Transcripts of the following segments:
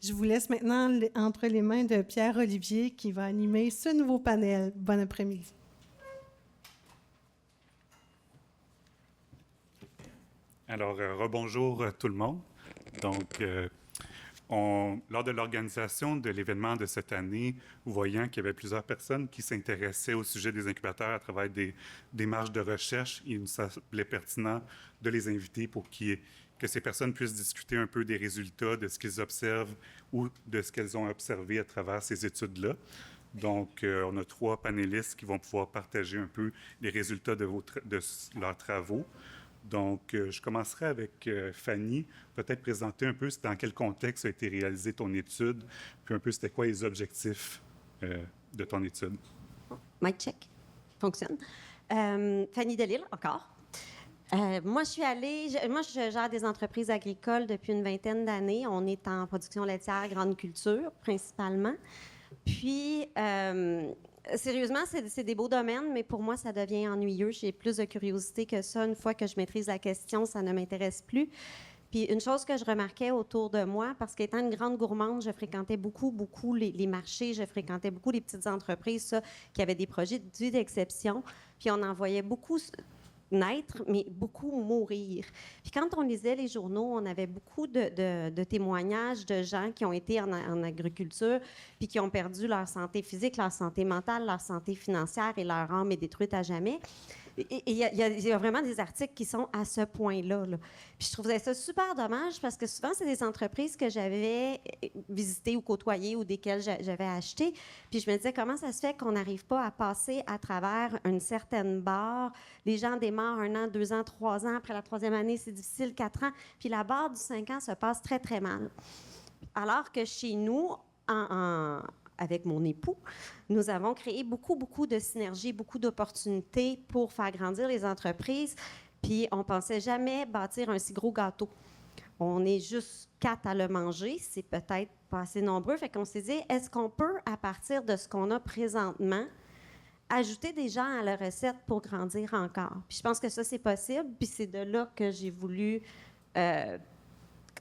Je vous laisse maintenant entre les mains de Pierre-Olivier qui va animer ce nouveau panel. Bon après-midi. Alors, rebonjour tout le monde. Donc, lors de l'organisation de l'événement de cette année, voyant qu'il y avait plusieurs personnes qui s'intéressaient au sujet des incubateurs à travers des démarches de recherche, il nous semblait pertinent de les inviter pour que ces personnes puissent discuter un peu des résultats, de ce qu'ils observent ou de ce qu'elles ont observé à travers ces études-là. Donc, on a 3 panélistes qui vont pouvoir partager un peu les résultats de leurs travaux. Donc, je commencerai avec Fanny. Peut-être présenter un peu dans quel contexte a été réalisée ton étude, puis un peu c'était quoi les objectifs de ton étude. Mic check. Fonctionne. Fanny Delisle, encore. Moi, je gère des entreprises agricoles depuis une vingtaine d'années. On est en production laitière, grande culture, principalement. Puis, sérieusement, c'est des beaux domaines, mais pour moi, ça devient ennuyeux. J'ai plus de curiosité que ça. Une fois que je maîtrise la question, ça ne m'intéresse plus. Puis une chose que je remarquais autour de moi, parce qu'étant une grande gourmande, je fréquentais beaucoup les marchés, je fréquentais beaucoup les petites entreprises qui avaient des projets dits d'exception. Puis on en voyait beaucoup naître, mais beaucoup mourir. Puis quand on lisait les journaux, on avait beaucoup de témoignages de gens qui ont été en agriculture puis qui ont perdu leur santé physique, leur santé mentale, leur santé financière et leur âme est détruite à jamais. Et il y a vraiment des articles qui sont à ce point-là. Là. Puis je trouvais ça super dommage parce que souvent, c'est des entreprises que j'avais visitées ou côtoyées ou desquelles j'avais acheté. Puis je me disais, comment ça se fait qu'on n'arrive pas à passer à travers une certaine barre? Les gens démarrent 1 an, 2 ans, 3 ans. Après la 3e année, c'est difficile, 4 ans. Puis la barre du 5 ans se passe très, très mal. Alors que chez nous, avec mon époux, nous avons créé beaucoup de synergies, beaucoup d'opportunités pour faire grandir les entreprises. Puis on pensait jamais bâtir un si gros gâteau. On est juste 4 à le manger, c'est peut-être pas assez nombreux. Fait qu'on s'est dit, est-ce qu'on peut, à partir de ce qu'on a présentement, ajouter des gens à la recette pour grandir encore? Puis je pense que ça, c'est possible. Puis c'est de là que j'ai voulu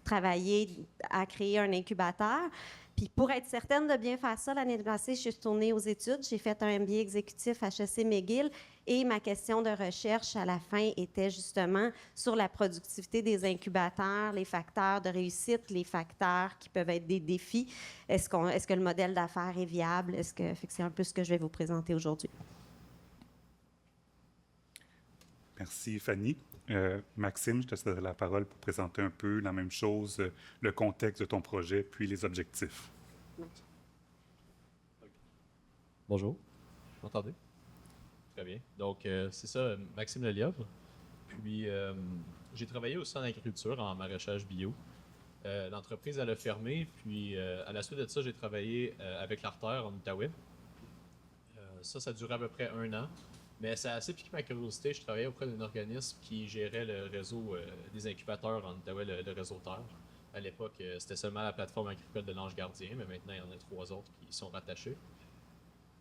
travailler à créer un incubateur. Puis pour être certaine de bien faire ça, l'année passée, je suis retournée aux études. J'ai fait un MBA exécutif à HEC McGill et ma question de recherche à la fin était justement sur la productivité des incubateurs, les facteurs de réussite, les facteurs qui peuvent être des défis. Est-ce que le modèle d'affaires est viable? Fait que c'est un peu ce que je vais vous présenter aujourd'hui. Merci, Fanny. Maxime, je te cède la parole pour présenter un peu la même chose, le contexte de ton projet, puis les objectifs. Bonjour, vous m'entendez? Très bien. Donc, c'est ça, Maxime Lelièvre. Puis, j'ai travaillé aussi en agriculture, en maraîchage bio. L'entreprise, elle a fermé, puis à la suite de ça, j'ai travaillé avec l'Artère en Outaouais. Ça a duré à peu près 1 an. Mais ça a assez piqué ma curiosité. Je travaillais auprès d'un organisme qui gérait le réseau des incubateurs en Outaouais, le réseau Terre. À l'époque, c'était seulement la plateforme agricole de l'Ange Gardien, mais maintenant, il y en a 3 autres qui y sont rattachés.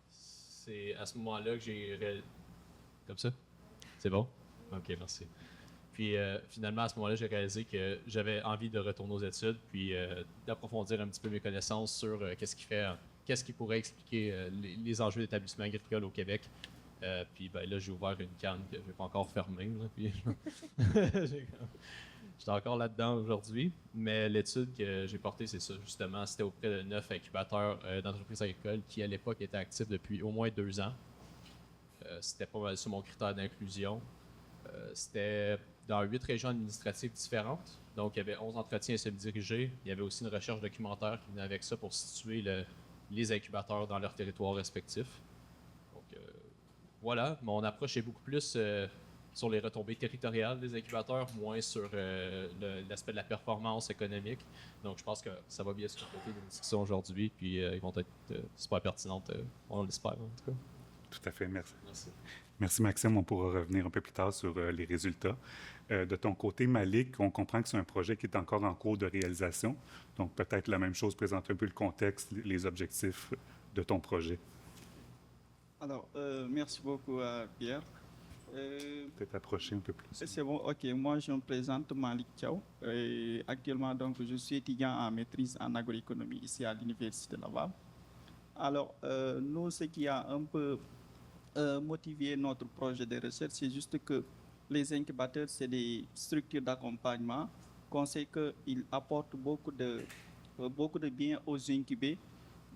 C'est à ce moment-là que j'ai... Comme ça? C'est bon? OK, merci. Puis finalement, à ce moment-là, j'ai réalisé que j'avais envie de retourner aux études, puis d'approfondir un petit peu mes connaissances sur qu'est-ce qui pourrait expliquer les enjeux d'établissement agricole au Québec. Puis ben, là, j'ai ouvert une canne que je n'ai pas encore fermée. Là, puis j'étais encore là-dedans aujourd'hui. Mais l'étude que j'ai portée, c'est ça, justement. C'était auprès de 9 incubateurs d'entreprises agricoles qui, à l'époque, étaient actifs depuis au moins 2 ans. C'était pas mal sur mon critère d'inclusion. C'était dans 8 régions administratives différentes. Donc, il y avait 11 entretiens semi-dirigés. Il y avait aussi une recherche documentaire qui venait avec ça pour situer les incubateurs dans leurs territoires respectifs. Donc, voilà, mon approche est beaucoup plus sur les retombées territoriales des incubateurs, moins sur l'aspect de la performance économique. Donc, je pense que ça va bien se compléter les discussions aujourd'hui, puis ils vont être super pertinentes, on l'espère en tout cas. Tout à fait, merci. Merci, Maxime. On pourra revenir un peu plus tard sur les résultats. De ton côté, Malik, on comprend que c'est un projet qui est encore en cours de réalisation. Donc, peut-être la même chose, présenter un peu le contexte, les objectifs de ton projet. Alors, merci beaucoup à Pierre. Peut-être approcher un peu plus. C'est bon, ok. Moi, je me présente Malik Thiaw. Actuellement, donc, je suis étudiant en maîtrise en agroéconomie ici à l'Université de Laval. Alors, nous, ce qui a un peu motivé notre projet de recherche, c'est juste que les incubateurs, c'est des structures d'accompagnement qu'on sait qu'ils apportent beaucoup de bien aux incubés.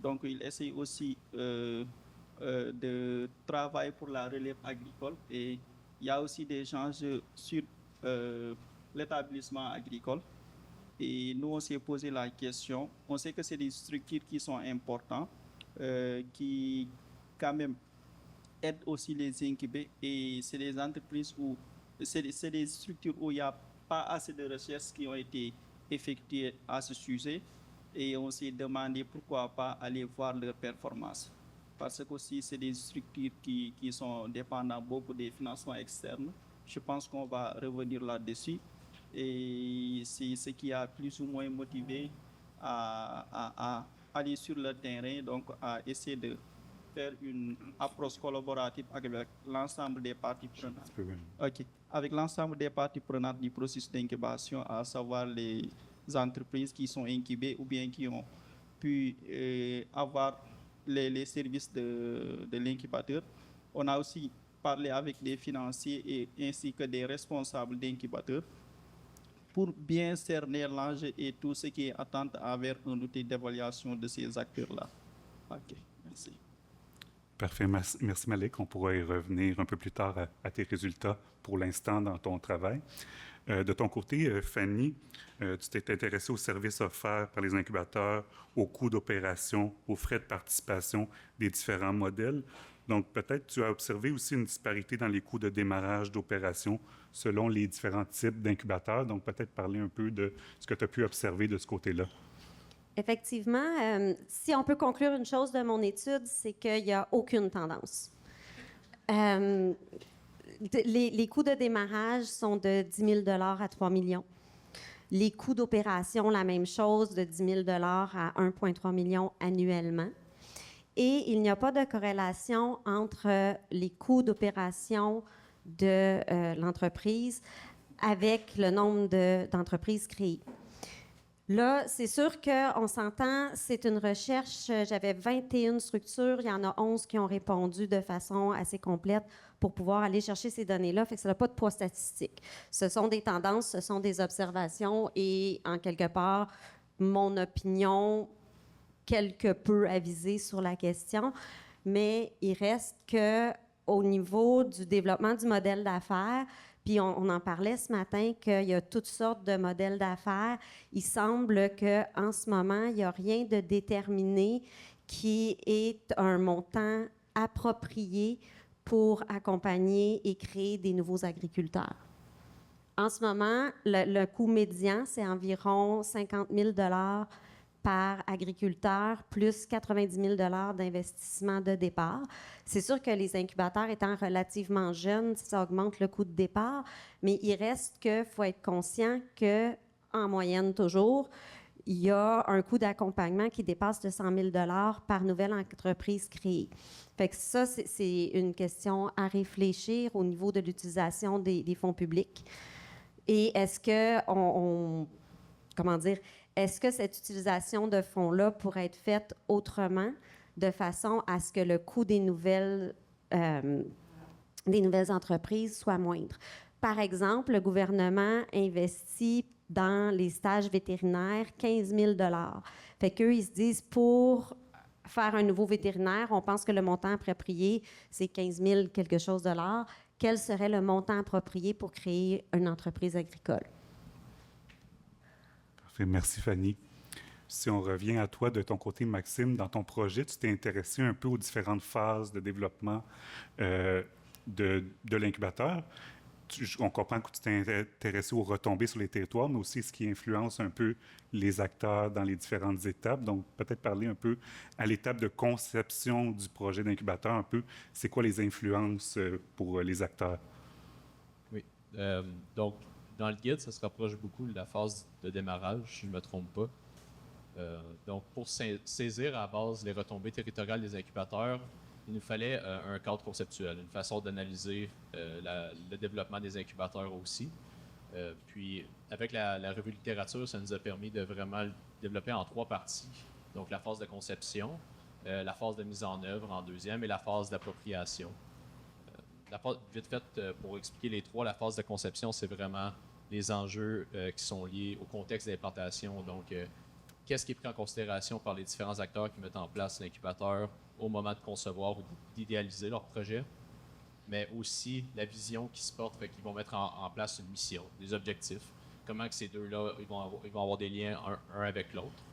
Donc, ils essayent aussi de travailler pour la relève agricole et il y a aussi des enjeux sur l'établissement agricole. Et nous, on s'est posé la question. On sait que c'est des structures qui sont importantes, qui quand même aident aussi les incubés. Et c'est des entreprises où c'est des structures où il n'y a pas assez de recherches qui ont été effectuées à ce sujet. Et on s'est demandé pourquoi pas aller voir leurs performances. Parce que aussi c'est des structures qui sont dépendantes beaucoup des financements externes. Je pense qu'on va revenir là-dessus. Et c'est ce qui a plus ou moins motivé à aller sur le terrain, donc à essayer de faire une approche collaborative avec l'ensemble des parties prenantes. Ok. Avec l'ensemble des parties prenantes du processus d'incubation, à savoir les entreprises qui sont incubées ou bien qui ont pu avoir les services de l'incubateur. On a aussi parlé avec des financiers ainsi que des responsables d'incubateurs pour bien cerner l'enjeu et tout ce qui est attente envers un outil d'évaluation de ces acteurs-là. OK, merci. Parfait. Merci Malik. On pourra y revenir un peu plus tard à tes résultats pour l'instant dans ton travail. De ton côté, Fanny, tu t'es intéressée aux services offerts par les incubateurs, aux coûts d'opération, aux frais de participation des différents modèles. Donc, peut-être tu as observé aussi une disparité dans les coûts de démarrage d'opération selon les différents types d'incubateurs. Donc, peut-être parler un peu de ce que tu as pu observer de ce côté-là. Effectivement, si on peut conclure une chose de mon étude, c'est qu'il n'y a aucune tendance. Les coûts de démarrage sont de 10 000 à 3 millions. Les coûts d'opération, la même chose, de 10 000 à 1,3 million annuellement. Et il n'y a pas de corrélation entre les coûts d'opération de l'entreprise avec le nombre d'entreprises créées. Là, c'est sûr qu'on s'entend, c'est une recherche. J'avais 21 structures, il y en a 11 qui ont répondu de façon assez complète pour pouvoir aller chercher ces données-là. Fait que ça n'a pas de poids statistique. Ce sont des tendances, ce sont des observations et, en quelque part, mon opinion quelque peu avisée sur la question. Mais il reste qu'au niveau du développement du modèle d'affaires, puis on en parlait ce matin qu'il y a toutes sortes de modèles d'affaires. Il semble qu'en ce moment, il n'y a rien de déterminé qui est un montant approprié pour accompagner et créer des nouveaux agriculteurs. En ce moment, le coût médian, c'est environ 50 000 $ par agriculteur, plus 90 000 $ d'investissement de départ. C'est sûr que les incubateurs étant relativement jeunes, ça augmente le coût de départ, mais il reste qu'il faut être conscient qu'en moyenne toujours, il y a un coût d'accompagnement qui dépasse de 100 000 $ par nouvelle entreprise créée. Fait que ça, c'est une question à réfléchir au niveau de l'utilisation des fonds publics. Et est-ce que est-ce que cette utilisation de fonds-là pourrait être faite autrement, de façon à ce que le coût des nouvelles entreprises soit moindre? Par exemple, le gouvernement investit dans les stages vétérinaires 15 000 $. Fait qu'eux, ils se disent, pour faire un nouveau vétérinaire, on pense que le montant approprié, c'est 15 000 quelque chose de $. Quel serait le montant approprié pour créer une entreprise agricole? Parfait. Merci, Fanny. Si on revient à toi, de ton côté, Maxime, dans ton projet, tu t'es intéressé un peu aux différentes phases de développement de l'incubateur. On comprend que tu t'es intéressé aux retombées sur les territoires, mais aussi ce qui influence un peu les acteurs dans les différentes étapes. Donc, peut-être parler un peu à l'étape de conception du projet d'incubateur, un peu, c'est quoi les influences pour les acteurs? Oui. Donc, dans le guide, ça se rapproche beaucoup de la phase de démarrage, si je ne me trompe pas. Donc, pour saisir à la base les retombées territoriales des incubateurs, il nous fallait un cadre conceptuel, une façon d'analyser le développement des incubateurs aussi. Puis, avec la revue de littérature, ça nous a permis de vraiment le développer en 3 parties. Donc, la phase de conception, la phase de mise en œuvre en deuxième et la phase d'appropriation. Vite fait, pour expliquer les 3, la phase de conception, c'est vraiment les enjeux qui sont liés au contexte d'implantation. Donc, qu'est-ce qui est pris en considération par les différents acteurs qui mettent en place l'incubateur au moment de concevoir ou d'idéaliser leur projet, mais aussi la vision qui se porte, fait qu'ils vont mettre en place une mission, des objectifs, comment que ces deux-là ils vont avoir des liens un avec l'autre,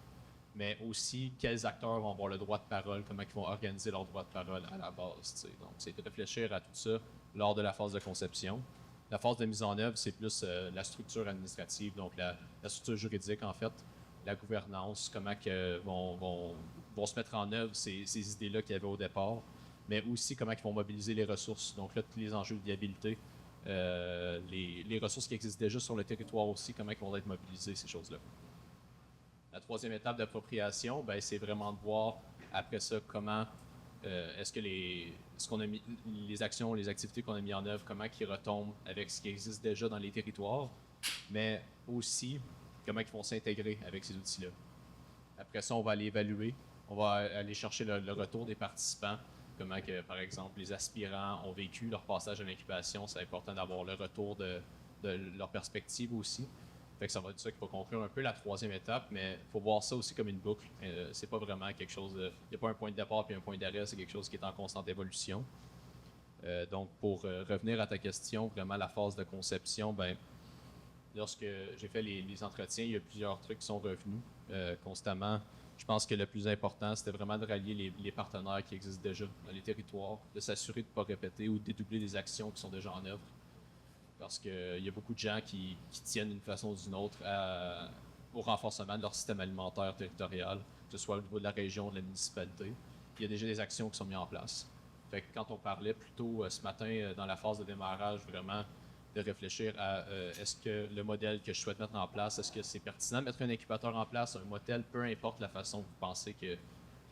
mais aussi quels acteurs vont avoir le droit de parole, comment ils vont organiser leur droit de parole à la base. T'sais. Donc, c'est de réfléchir à tout ça lors de la phase de conception. La phase de mise en œuvre, c'est plus la structure administrative, donc la structure juridique, en fait, la gouvernance, comment que vont se mettre en œuvre ces idées-là qu'il y avait au départ, mais aussi comment ils vont mobiliser les ressources. Donc là, tous les enjeux de viabilité, les ressources qui existent déjà sur le territoire aussi, comment ils vont être mobilisées, ces choses-là. La troisième étape d'appropriation, ben, c'est vraiment de voir après ça comment est-ce que les actions, les activités qu'on a mis en œuvre, comment ils retombent avec ce qui existe déjà dans les territoires, mais aussi comment ils vont s'intégrer avec ces outils-là. Après ça, on va aller évaluer, on va aller chercher le retour des participants, comment que, par exemple, les aspirants ont vécu leur passage à l'incubation. C'est important d'avoir le retour de leur perspective aussi. Fait que ça va être ça qu'il faut conclure un peu la troisième étape, mais il faut voir ça aussi comme une boucle. C'est pas vraiment quelque chose il n'y a pas un point de départ puis un point d'arrêt, c'est quelque chose qui est en constante évolution. Donc, pour revenir à ta question, vraiment la phase de conception, ben, lorsque j'ai fait les entretiens, il y a plusieurs trucs qui sont revenus constamment. Je pense que le plus important, c'était vraiment de rallier les partenaires qui existent déjà dans les territoires, de s'assurer de ne pas répéter ou de dédoubler des actions qui sont déjà en œuvre. Parce qu'il y a beaucoup de gens qui tiennent d'une façon ou d'une autre au renforcement de leur système alimentaire territorial, que ce soit au niveau de la région, de la municipalité. Il y a déjà des actions qui sont mises en place. Fait que quand on parlait plus tôt ce matin dans la phase de démarrage, vraiment de réfléchir à est-ce que le modèle que je souhaite mettre en place, est-ce que c'est pertinent de mettre un incubateur en place, un modèle, peu importe la façon que vous pensez qu'il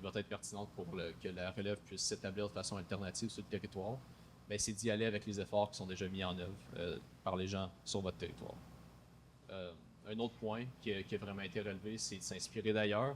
va être pertinente pour que la relève puisse s'établir de façon alternative sur le territoire, bien, c'est d'y aller avec les efforts qui sont déjà mis en œuvre par les gens sur votre territoire. Un autre point qui a vraiment été relevé, c'est de s'inspirer d'ailleurs.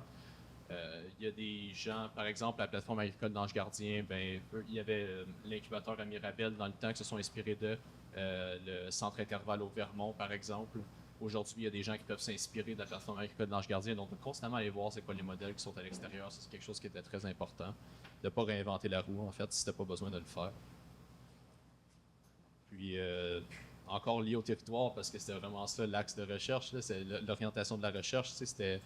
Il y a des gens, par exemple, la plateforme agricole d'Ange Gardien, ben, il y avait l'incubateur à Mirabel dans le temps qui se sont inspirés de le centre intervalle au Vermont, par exemple. Aujourd'hui, il y a des gens qui peuvent s'inspirer de la plateforme agricole d'Ange Gardien, donc de constamment aller voir c'est quoi les modèles qui sont à l'extérieur. C'est quelque chose qui était très important, de ne pas réinventer la roue, en fait, si tu n'as pas besoin de le faire. Puis, encore lié au territoire, parce que c'était vraiment ça l'axe de recherche, là, c'est l'orientation de la recherche, c'était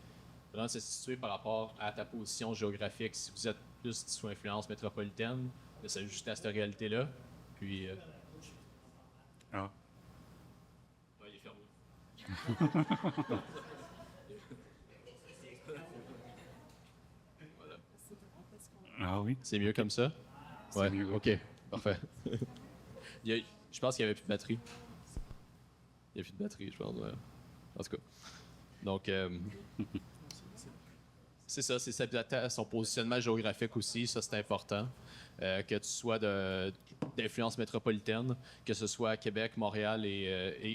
vraiment se situer par rapport à ta position géographique. Si vous êtes plus sous influence métropolitaine, de s'ajuster à cette réalité-là. Puis. Ah. Ouais, il est fermé. Voilà. Ah oui? C'est mieux comme ça? C'est mieux. OK. Parfait. Je pense qu'il n'y avait plus de batterie. Il n'y a plus de batterie, je pense. Ouais. En tout cas. Donc, c'est ça, c'est s'adapter à son positionnement géographique aussi, ça c'est important. Que tu sois d'influence métropolitaine, que ce soit à Québec, Montréal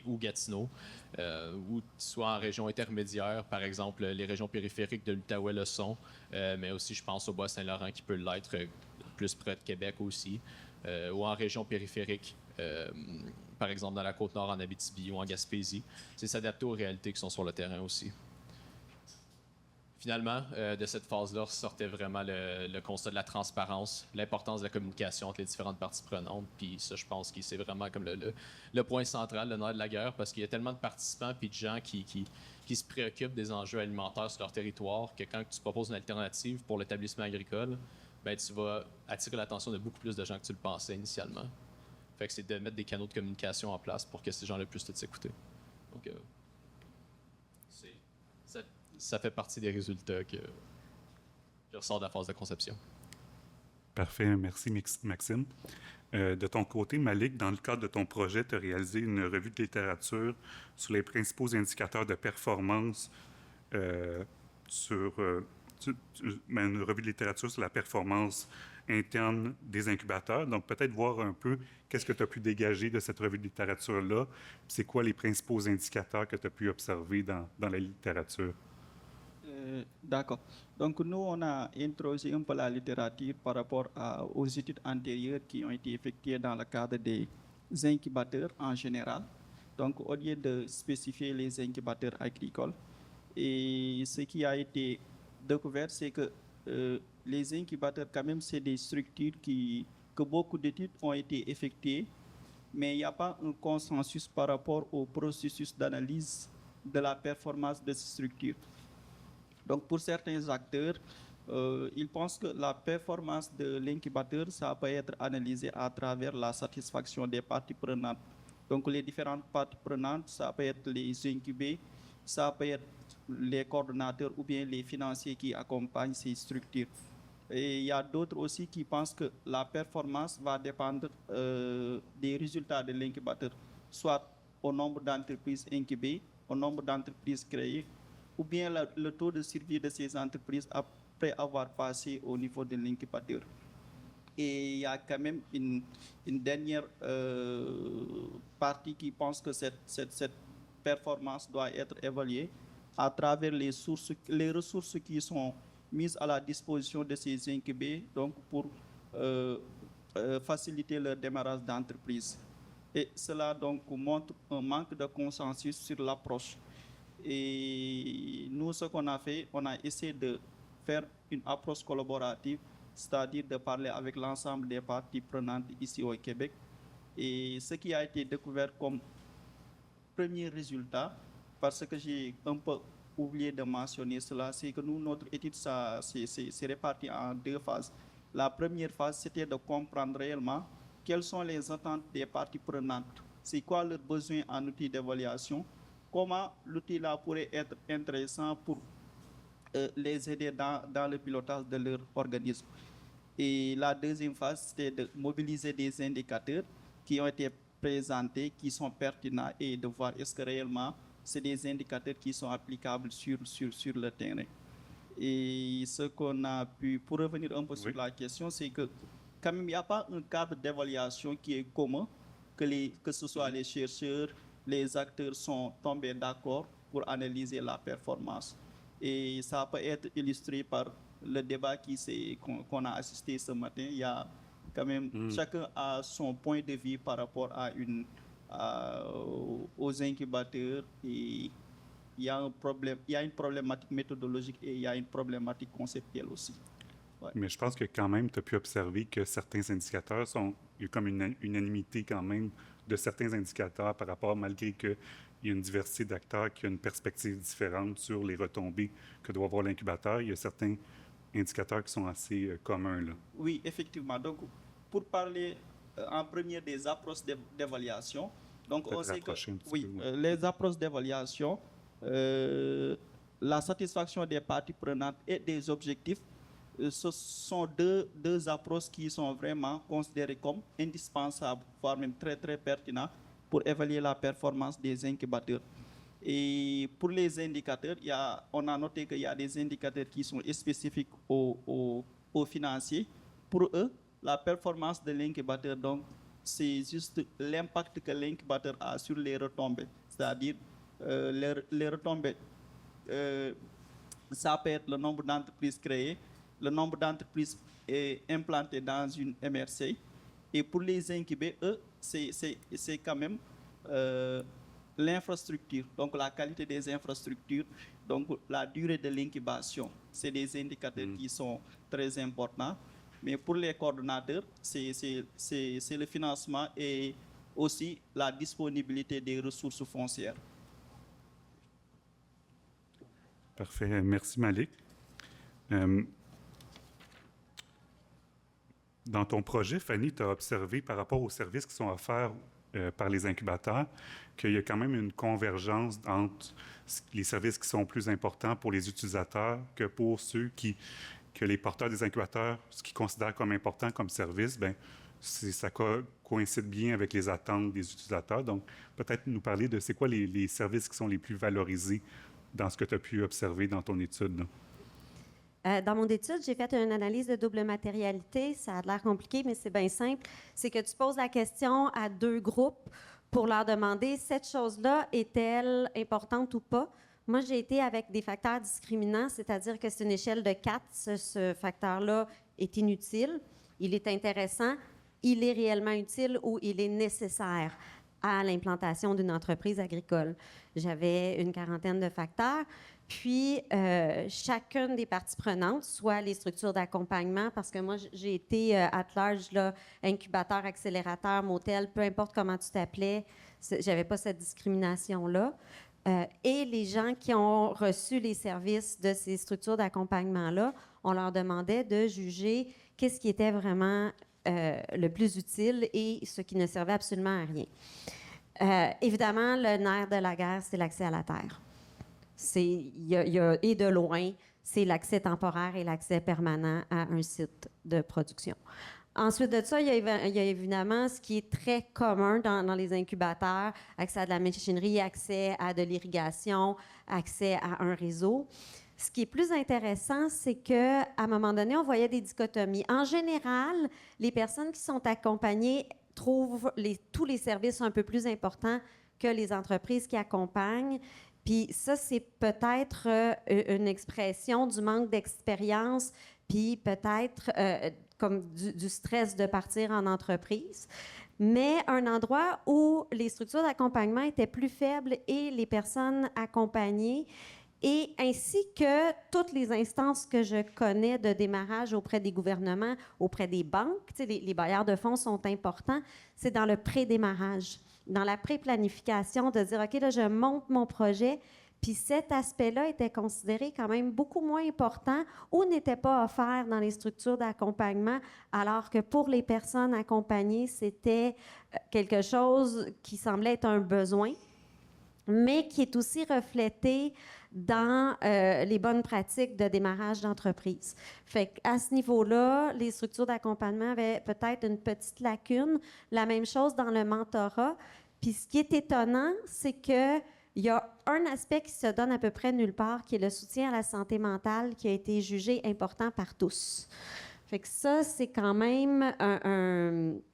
ou Gatineau, ou tu sois en région intermédiaire, par exemple les régions périphériques de l'Outaouais le sont, mais aussi je pense au Bas-Saint-Laurent qui peut l'être plus près de Québec aussi, ou en région périphérique. Par exemple dans la Côte-Nord, en Abitibi ou en Gaspésie. C'est s'adapter aux réalités qui sont sur le terrain aussi. Finalement, de cette phase-là sortait vraiment le constat de la transparence, l'importance de la communication entre les différentes parties prenantes. Puis ça, je pense que c'est vraiment comme le point central, le nerf de la guerre, parce qu'il y a tellement de participants et de gens qui se préoccupent des enjeux alimentaires sur leur territoire que quand tu proposes une alternative pour l'établissement agricole, ben, tu vas attirer l'attention de beaucoup plus de gens que tu le pensais initialement. Fait que c'est de mettre des canaux de communication en place pour que ces gens-là puissent tout s'écouter. Donc, ça fait partie des résultats que ressort de la phase de conception. Parfait, merci Maxime. De ton côté, Malik, dans le cadre de ton projet, tu as réalisé une revue de littérature sur les principaux indicateurs de performance une revue de littérature sur la performance interne des incubateurs. Donc, peut-être voir un peu qu'est-ce que tu as pu dégager de cette revue de littérature-là, c'est quoi les principaux indicateurs que tu as pu observer dans la littérature. D'accord. Donc, nous, on a introduit un peu la littérature par rapport aux études antérieures qui ont été effectuées dans le cadre des incubateurs en général. Donc, au lieu de spécifier les incubateurs agricoles, et ce qui a été découvert, c'est que les incubateurs, quand même, c'est des structures que beaucoup d'études ont été effectuées, mais il n'y a pas un consensus par rapport au processus d'analyse de la performance de ces structures. Donc, pour certains acteurs, ils pensent que la performance de l'incubateur, ça peut être analysé à travers la satisfaction des parties prenantes. Donc, les différentes parties prenantes, ça peut être les incubés, ça peut être les coordonnateurs ou bien les financiers qui accompagnent ces structures. Et il y a d'autres aussi qui pensent que la performance va dépendre des résultats de l'incubateur, soit au nombre d'entreprises incubées, au nombre d'entreprises créées, ou bien le taux de survie de ces entreprises après avoir passé au niveau de l'incubateur. Et il y a quand même une dernière partie qui pense que cette performance doit être évaluée à travers les ressources qui sont mises à la disposition de ces incubés, donc pour faciliter leur démarrage d'entreprise. Et cela donc montre un manque de consensus sur l'approche. Et nous, ce qu'on a fait, on a essayé de faire une approche collaborative, c'est-à-dire de parler avec l'ensemble des parties prenantes ici au Québec. Et ce qui a été découvert comme premier résultat, parce que j'ai un peu oublié de mentionner cela, c'est que nous, notre étude, c'est réparti en deux phases. La première phase, c'était de comprendre réellement quelles sont les attentes des parties prenantes, c'est quoi leurs besoins en outils d'évaluation, comment l'outil-là pourrait être intéressant pour les aider dans le pilotage de leur organisme. Et la deuxième phase, c'était de mobiliser des indicateurs qui ont été présentés, qui sont pertinents et de voir est-ce que réellement c'est des indicateurs qui sont applicables sur le terrain. Et ce qu'on a pu, pour revenir un peu sur la question, c'est que quand même, il n'y a pas un cadre d'évaluation qui est commun, que ce soit les chercheurs, les acteurs sont tombés d'accord pour analyser la performance. Et ça peut être illustré par le débat qu'on a assisté ce matin. Il y a quand même, chacun a son point de vue par rapport aux incubateurs. Et il y a un problème, il y a une problématique méthodologique et il y a une problématique conceptuelle aussi. Ouais. Mais je pense que quand même, tu as pu observer que certains indicateurs il y a comme une unanimité quand même de certains indicateurs par rapport, malgré qu'il y a une diversité d'acteurs qui ont une perspective différente sur les retombées que doit avoir l'incubateur. Il y a certains indicateurs qui sont assez communs, là. Oui, effectivement. Donc, pour parler en premier des approches d'évaluation, donc on sait que les approches d'évaluation, la satisfaction des parties prenantes et des objectifs, ce sont deux approches qui sont vraiment considérées comme indispensables, voire même très très pertinentes pour évaluer la performance des incubateurs. Et pour les indicateurs, on a noté qu'il y a des indicateurs qui sont spécifiques aux financiers. Pour eux, la performance de l'incubateur, donc, c'est juste l'impact que l'incubateur a sur les retombées. C'est-à-dire, les retombées, ça peut être le nombre d'entreprises créées, le nombre d'entreprises implantées dans une MRC. Et pour les incubés, eux, c'est quand même l'infrastructure, donc la qualité des infrastructures, donc la durée de l'incubation. C'est des indicateurs qui sont très importants. Mais pour les coordonnateurs, c'est le financement et aussi la disponibilité des ressources foncières. Parfait. Merci, Malik. Dans ton projet, Fanny, tu as observé par rapport aux services qui sont offerts par les incubateurs qu'il y a quand même une convergence entre les services qui sont plus importants pour les utilisateurs que pour ceux que les porteurs des incubateurs, ce qu'ils considèrent comme important comme service, bien, ça coïncide bien avec les attentes des utilisateurs. Donc, peut-être nous parler de c'est quoi les services qui sont les plus valorisés dans ce que tu as pu observer dans ton étude, là. Dans mon étude, j'ai fait une analyse de double matérialité. Ça a l'air compliqué, mais c'est bien simple. C'est que tu poses la question à 2 groupes pour leur demander cette chose-là est-elle importante ou pas. Moi, j'ai été avec des facteurs discriminants, c'est-à-dire que c'est une échelle de 4. Ce facteur-là est inutile, il est intéressant, il est réellement utile ou il est nécessaire à l'implantation d'une entreprise agricole. J'avais une 40aine de facteurs. Puis, chacune des parties prenantes, soit les structures d'accompagnement, parce que moi, j'ai été at large, là, incubateur, accélérateur, motel, peu importe comment tu t'appelais, j'avais pas cette discrimination-là. Et les gens qui ont reçu les services de ces structures d'accompagnement-là, on leur demandait de juger qu'est-ce qui était vraiment le plus utile et ce qui ne servait absolument à rien. Évidemment, le nerf de la guerre, c'est l'accès à la terre. Et de loin, c'est l'accès temporaire et l'accès permanent à un site de production. Ensuite de ça, il y a évidemment ce qui est très commun dans les incubateurs, accès à de la machinerie, accès à de l'irrigation, accès à un réseau. Ce qui est plus intéressant, c'est qu'à un moment donné, on voyait des dichotomies. En général, les personnes qui sont accompagnées trouvent tous les services un peu plus importants que les entreprises qui accompagnent. Puis ça, c'est peut-être une expression du manque d'expérience, puis peut-être comme du stress de partir en entreprise. Mais un endroit où les structures d'accompagnement étaient plus faibles et les personnes accompagnées, et ainsi que toutes les instances que je connais de démarrage auprès des gouvernements, auprès des banques, les bailleurs de fonds sont importants, c'est dans le pré-démarrage, dans la pré-planification, de dire, OK, là, je monte mon projet, puis cet aspect-là était considéré quand même beaucoup moins important ou n'était pas offert dans les structures d'accompagnement, alors que pour les personnes accompagnées, c'était quelque chose qui semblait être un besoin, mais qui est aussi reflété dans les bonnes pratiques de démarrage d'entreprise. Fait qu'à ce niveau-là, les structures d'accompagnement avaient peut-être une petite lacune. La même chose dans le mentorat. Puis ce qui est étonnant, c'est qu'il y a un aspect qui se donne à peu près nulle part, qui est le soutien à la santé mentale, qui a été jugé important par tous. Fait que ça, c'est quand même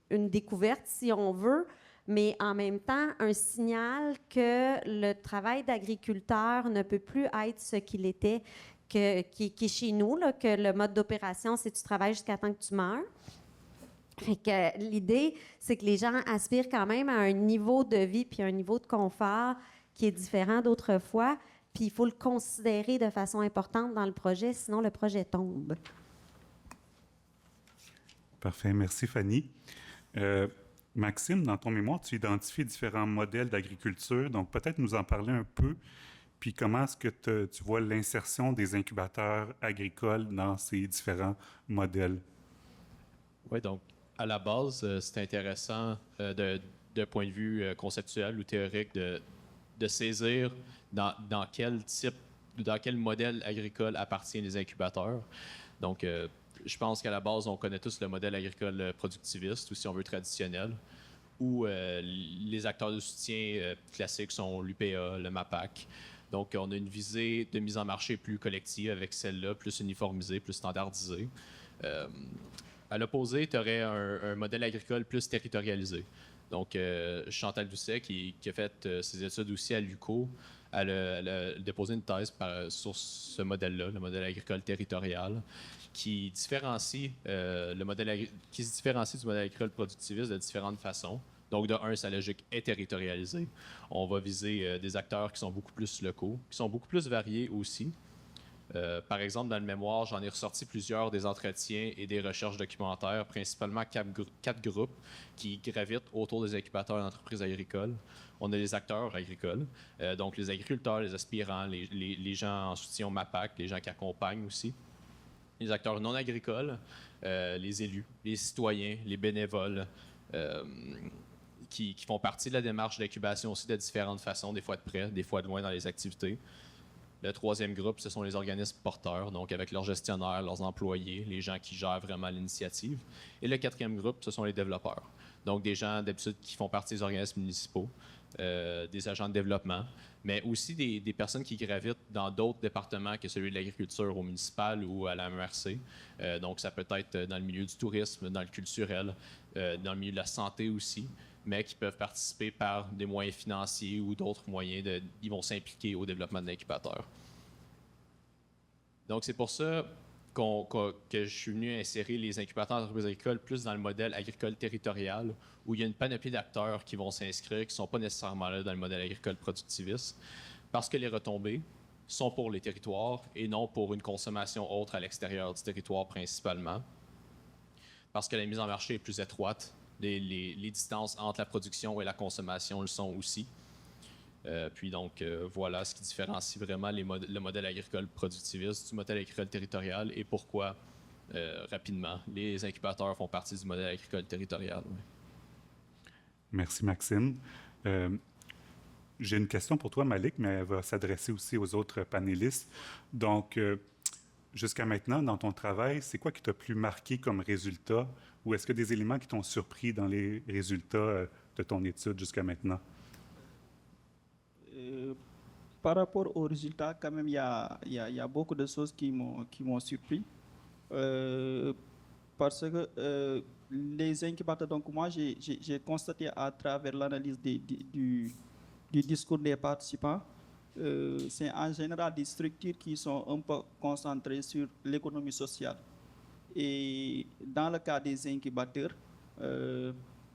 une découverte, si on veut, mais en même temps, un signal que le travail d'agriculteur ne peut plus être ce qu'il était, qui est chez nous, là, que le mode d'opération, c'est tu travailles jusqu'à temps que tu meurs. Fait que l'idée, c'est que les gens aspirent quand même à un niveau de vie puis un niveau de confort qui est différent d'autrefois, puis il faut le considérer de façon importante dans le projet, sinon le projet tombe. Parfait. Merci, Fanny. Maxime, dans ton mémoire, tu identifies différents modèles d'agriculture, donc peut-être nous en parler un peu, puis comment est-ce que tu vois l'insertion des incubateurs agricoles dans ces différents modèles? Oui, donc à la base, c'est intéressant d'un point de vue conceptuel ou théorique de saisir dans quel type, dans quel modèle agricole appartiennent les incubateurs. Donc, je pense qu'à la base, on connaît tous le modèle agricole productiviste, ou si on veut traditionnel, où les acteurs de soutien classiques sont l'UPA, le MAPAC. Donc, on a une visée de mise en marché plus collective avec celle-là, plus uniformisée, plus standardisée. À l'opposé, tu aurais un modèle agricole plus territorialisé. Donc, Chantal Doucet, qui a fait ses études aussi à l'UQO, elle a déposé une thèse sur ce modèle-là, le modèle agricole territorial, qui se différencie du modèle agricole productiviste de différentes façons. Donc, de un, sa logique est territorialisée. On va viser des acteurs qui sont beaucoup plus locaux, qui sont beaucoup plus variés aussi. Par exemple, dans le mémoire, j'en ai ressorti plusieurs des entretiens et des recherches documentaires, principalement 4 groupes qui gravitent autour des incubateurs d'entreprises agricoles. On a les acteurs agricoles, donc les agriculteurs, les aspirants, les gens en soutien au MAPAC, les gens qui accompagnent aussi. Les acteurs non agricoles, les élus, les citoyens, les bénévoles, qui font partie de la démarche d'incubation aussi de différentes façons, des fois de près, des fois de loin dans les activités. Le troisième groupe, ce sont les organismes porteurs, donc avec leurs gestionnaires, leurs employés, les gens qui gèrent vraiment l'initiative. Et le quatrième groupe, ce sont les développeurs. Donc des gens d'habitude qui font partie des organismes municipaux, des agents de développement, mais aussi des personnes qui gravitent dans d'autres départements que celui de l'agriculture au municipal ou à la MRC. Donc ça peut être dans le milieu du tourisme, dans le culturel, dans le milieu de la santé aussi, mais qui peuvent participer par des moyens financiers ou d'autres moyens. Ils vont s'impliquer au développement de l'incubateur. Donc, c'est pour ça que je suis venu insérer les incubateurs d'entreprises agricoles plus dans le modèle agricole territorial, où il y a une panoplie d'acteurs qui vont s'inscrire, qui ne sont pas nécessairement là dans le modèle agricole productiviste, parce que les retombées sont pour les territoires et non pour une consommation autre à l'extérieur du territoire principalement, parce que la mise en marché est plus étroite. Les distances entre la production et la consommation le sont aussi. Puis donc, voilà ce qui différencie vraiment le modèle agricole productiviste du modèle agricole territorial et pourquoi, rapidement, les incubateurs font partie du modèle agricole territorial. Oui. Merci, Maxime. J'ai une question pour toi, Malik, mais elle va s'adresser aussi aux autres panélistes. Donc, jusqu'à maintenant, dans ton travail, c'est quoi qui t'a plus marqué comme résultat? Ou est-ce qu'il y a des éléments qui t'ont surpris dans les résultats de ton étude jusqu'à maintenant? Par rapport aux résultats, quand même, il y a beaucoup de choses qui m'ont surpris. Parce que les incubateurs, donc moi, j'ai constaté à travers l'analyse du discours des participants, c'est en général des structures qui sont un peu concentrées sur l'économie sociale. Et dans le cas des incubateurs,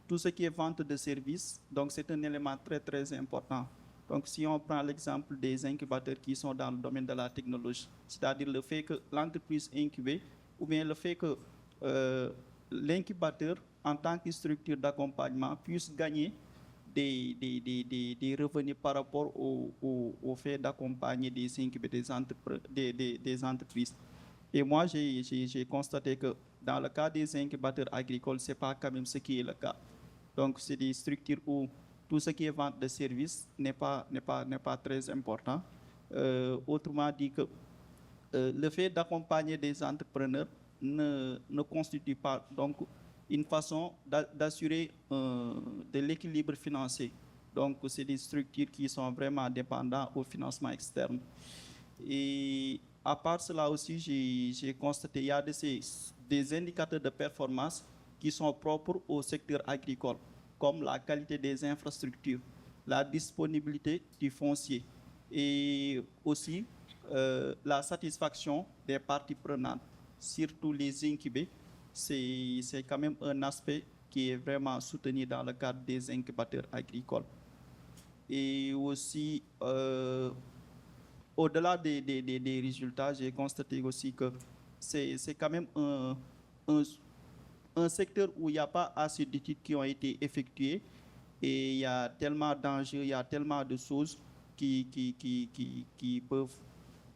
tout ce qui est vente de services, donc c'est un élément très, très important. Donc, si on prend l'exemple des incubateurs qui sont dans le domaine de la technologie, c'est-à-dire le fait que l'entreprise incubée, ou bien le fait que l'incubateur, en tant que structure d'accompagnement, puisse gagner des revenus par rapport au fait d'accompagner des incubés, des entreprises. Et moi, j'ai constaté que dans le cas des incubateurs agricoles, ce n'est pas quand même ce qui est le cas. Donc, c'est des structures où tout ce qui est vente de services n'est pas très important. Autrement dit que le fait d'accompagner des entrepreneurs ne constitue pas donc une façon d'assurer de l'équilibre financier. Donc, c'est des structures qui sont vraiment dépendantes au financement externe. Et à part cela aussi, j'ai constaté qu'il y a des indicateurs de performance qui sont propres au secteur agricole, comme la qualité des infrastructures, la disponibilité du foncier et aussi la satisfaction des parties prenantes, surtout les incubés. C'est quand même un aspect qui est vraiment soutenu dans le cadre des incubateurs agricoles. Et aussi, au-delà des résultats, j'ai constaté aussi que c'est quand même un secteur où il n'y a pas assez d'études qui ont été effectuées et il y a tellement d'enjeux, il y a tellement de choses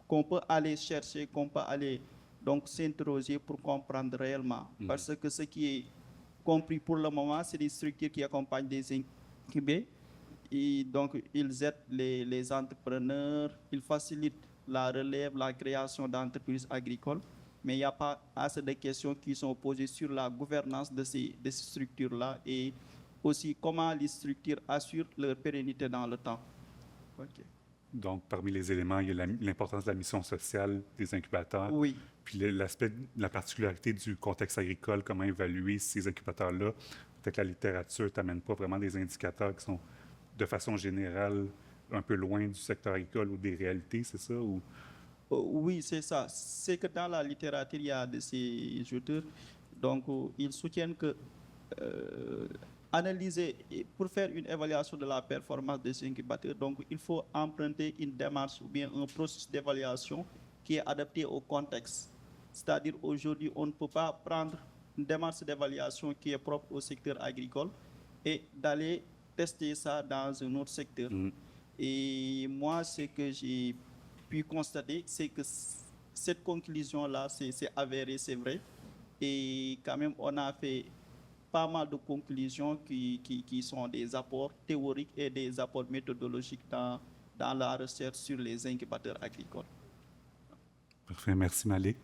qu'on peut aller chercher, qu'on peut aller donc s'interroger pour comprendre réellement. Parce que ce qui est compris pour le moment, c'est des structures qui accompagnent des incubés. Et donc, ils aident les entrepreneurs, ils facilitent la relève, la création d'entreprises agricoles. Mais il n'y a pas assez de questions qui sont posées sur la gouvernance de ces structures-là et aussi comment les structures assurent leur pérennité dans le temps. Okay. Donc, parmi les éléments, il y a l'importance de la mission sociale des incubateurs. Oui. Puis l'aspect, la particularité du contexte agricole, comment évaluer ces incubateurs-là. Peut-être que la littérature t'amène pas vraiment des indicateurs qui sont, de façon générale, un peu loin du secteur agricole ou des réalités, c'est ça? Ou... Oui, c'est ça. C'est que dans la littérature, il y a de ces auteurs, donc ils soutiennent que analyser, pour faire une évaluation de la performance des incubateurs, donc il faut emprunter une démarche ou bien un processus d'évaluation qui est adapté au contexte. C'est-à-dire aujourd'hui, on ne peut pas prendre une démarche d'évaluation qui est propre au secteur agricole et d'aller tester ça dans un autre secteur. Et moi, ce que j'ai pu constater, c'est que cette conclusion-là, c'est avéré, c'est vrai. Et quand même, on a fait pas mal de conclusions qui sont des apports théoriques et des apports méthodologiques dans dans la recherche sur les incubateurs agricoles. Parfait, merci Malik.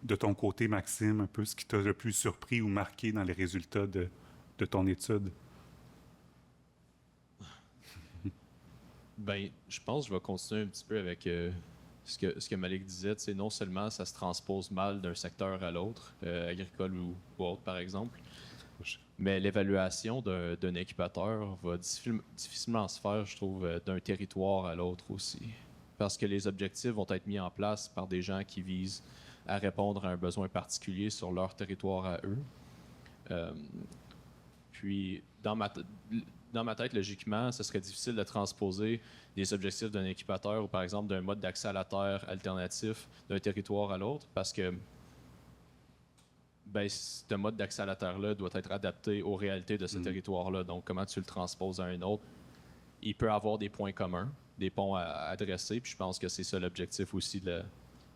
De ton côté, Maxime, un peu ce qui t'a le plus surpris ou marqué dans les résultats de ton étude? Ben, je pense que je vais continuer un petit peu avec ce que Malik disait. Tu sais, non seulement ça se transpose mal d'un secteur à l'autre, agricole ou autre par exemple, mais l'évaluation d'un incubateur va difficilement se faire, je trouve, d'un territoire à l'autre aussi. Parce que les objectifs vont être mis en place par des gens qui visent à répondre à un besoin particulier sur leur territoire à eux. Puis, dans ma tête, logiquement, ce serait difficile de transposer des objectifs d'un incubateur ou, par exemple, d'un mode d'accès à la terre alternatif d'un territoire à l'autre, parce que ben, ce mode d'accès à la terre-là doit être adapté aux réalités de ce territoire-là. Donc, comment tu le transposes à un autre? Il peut avoir des points communs, des ponts à adresser, puis je pense que c'est ça l'objectif aussi de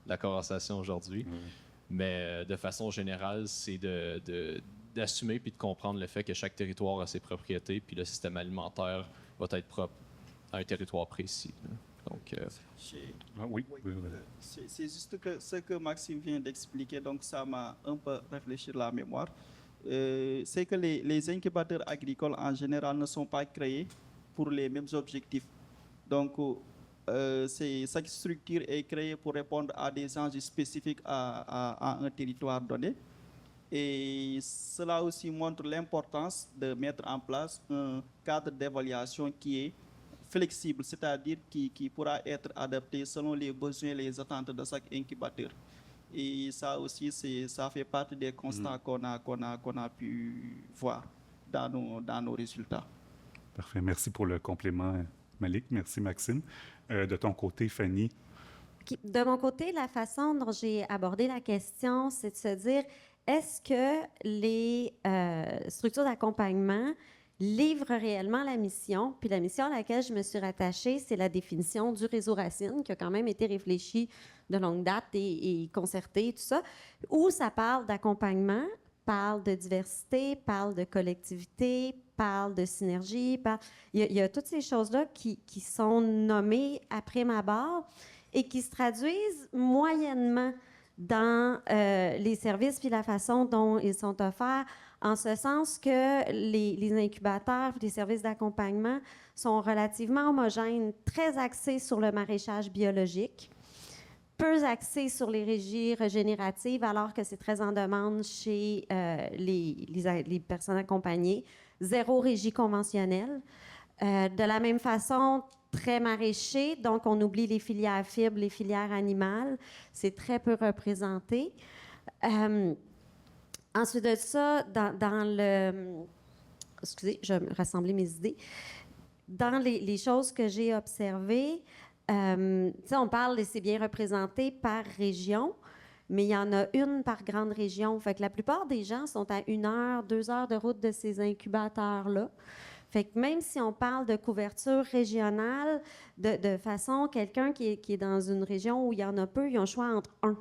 la conversation aujourd'hui. Mais de façon générale, c'est d'assumer puis de comprendre le fait que chaque territoire a ses propriétés, puis le système alimentaire va être propre à un territoire précis. Donc, Oui. C'est juste que ce que Maxime vient d'expliquer, donc ça m'a un peu réfléchi la mémoire. C'est que les incubateurs agricoles en général ne sont pas créés pour les mêmes objectifs. Donc, chaque structure est créée pour répondre à des enjeux spécifiques à un territoire donné. Et cela aussi montre l'importance de mettre en place un cadre d'évaluation qui est flexible, c'est-à-dire qui pourra être adapté selon les besoins et les attentes de chaque incubateur. Et ça aussi, ça fait partie des constats qu'on a pu voir dans nos résultats. Parfait. Merci pour le complément, Malik. Merci, Maxime. De ton côté, Fanny? De mon côté, la façon dont j'ai abordé la question, c'est de se dire, est-ce que les structures d'accompagnement livrent réellement la mission? Puis la mission à laquelle je me suis rattachée, c'est la définition du réseau Racine, qui a quand même été réfléchie de longue date et concertée, tout ça, où ça parle d'accompagnement, parle de diversité, parle de collectivité, parle de synergie. Il y a toutes ces choses-là qui sont nommées à prime abord et qui se traduisent moyennement dans les services puis la façon dont ils sont offerts, en ce sens que les incubateurs et les services d'accompagnement sont relativement homogènes, très axés sur le maraîchage biologique, peu axés sur les régies régénératives, alors que c'est très en demande chez les personnes accompagnées, zéro régie conventionnelle. De la même façon, très maraîcher, donc on oublie les filières fibres, les filières animales, c'est très peu représenté. Ensuite de ça, excusez, je vais rassembler mes idées. Dans les choses que j'ai observées, on parle, c'est bien représenté par région, mais il y en a une par grande région. Fait que la plupart des gens sont à 1 heure, 2 heures de route de ces incubateurs-là. Fait que même si on parle de couverture régionale, de façon, quelqu'un qui est dans une région où il y en a peu, ils ont le choix entre un.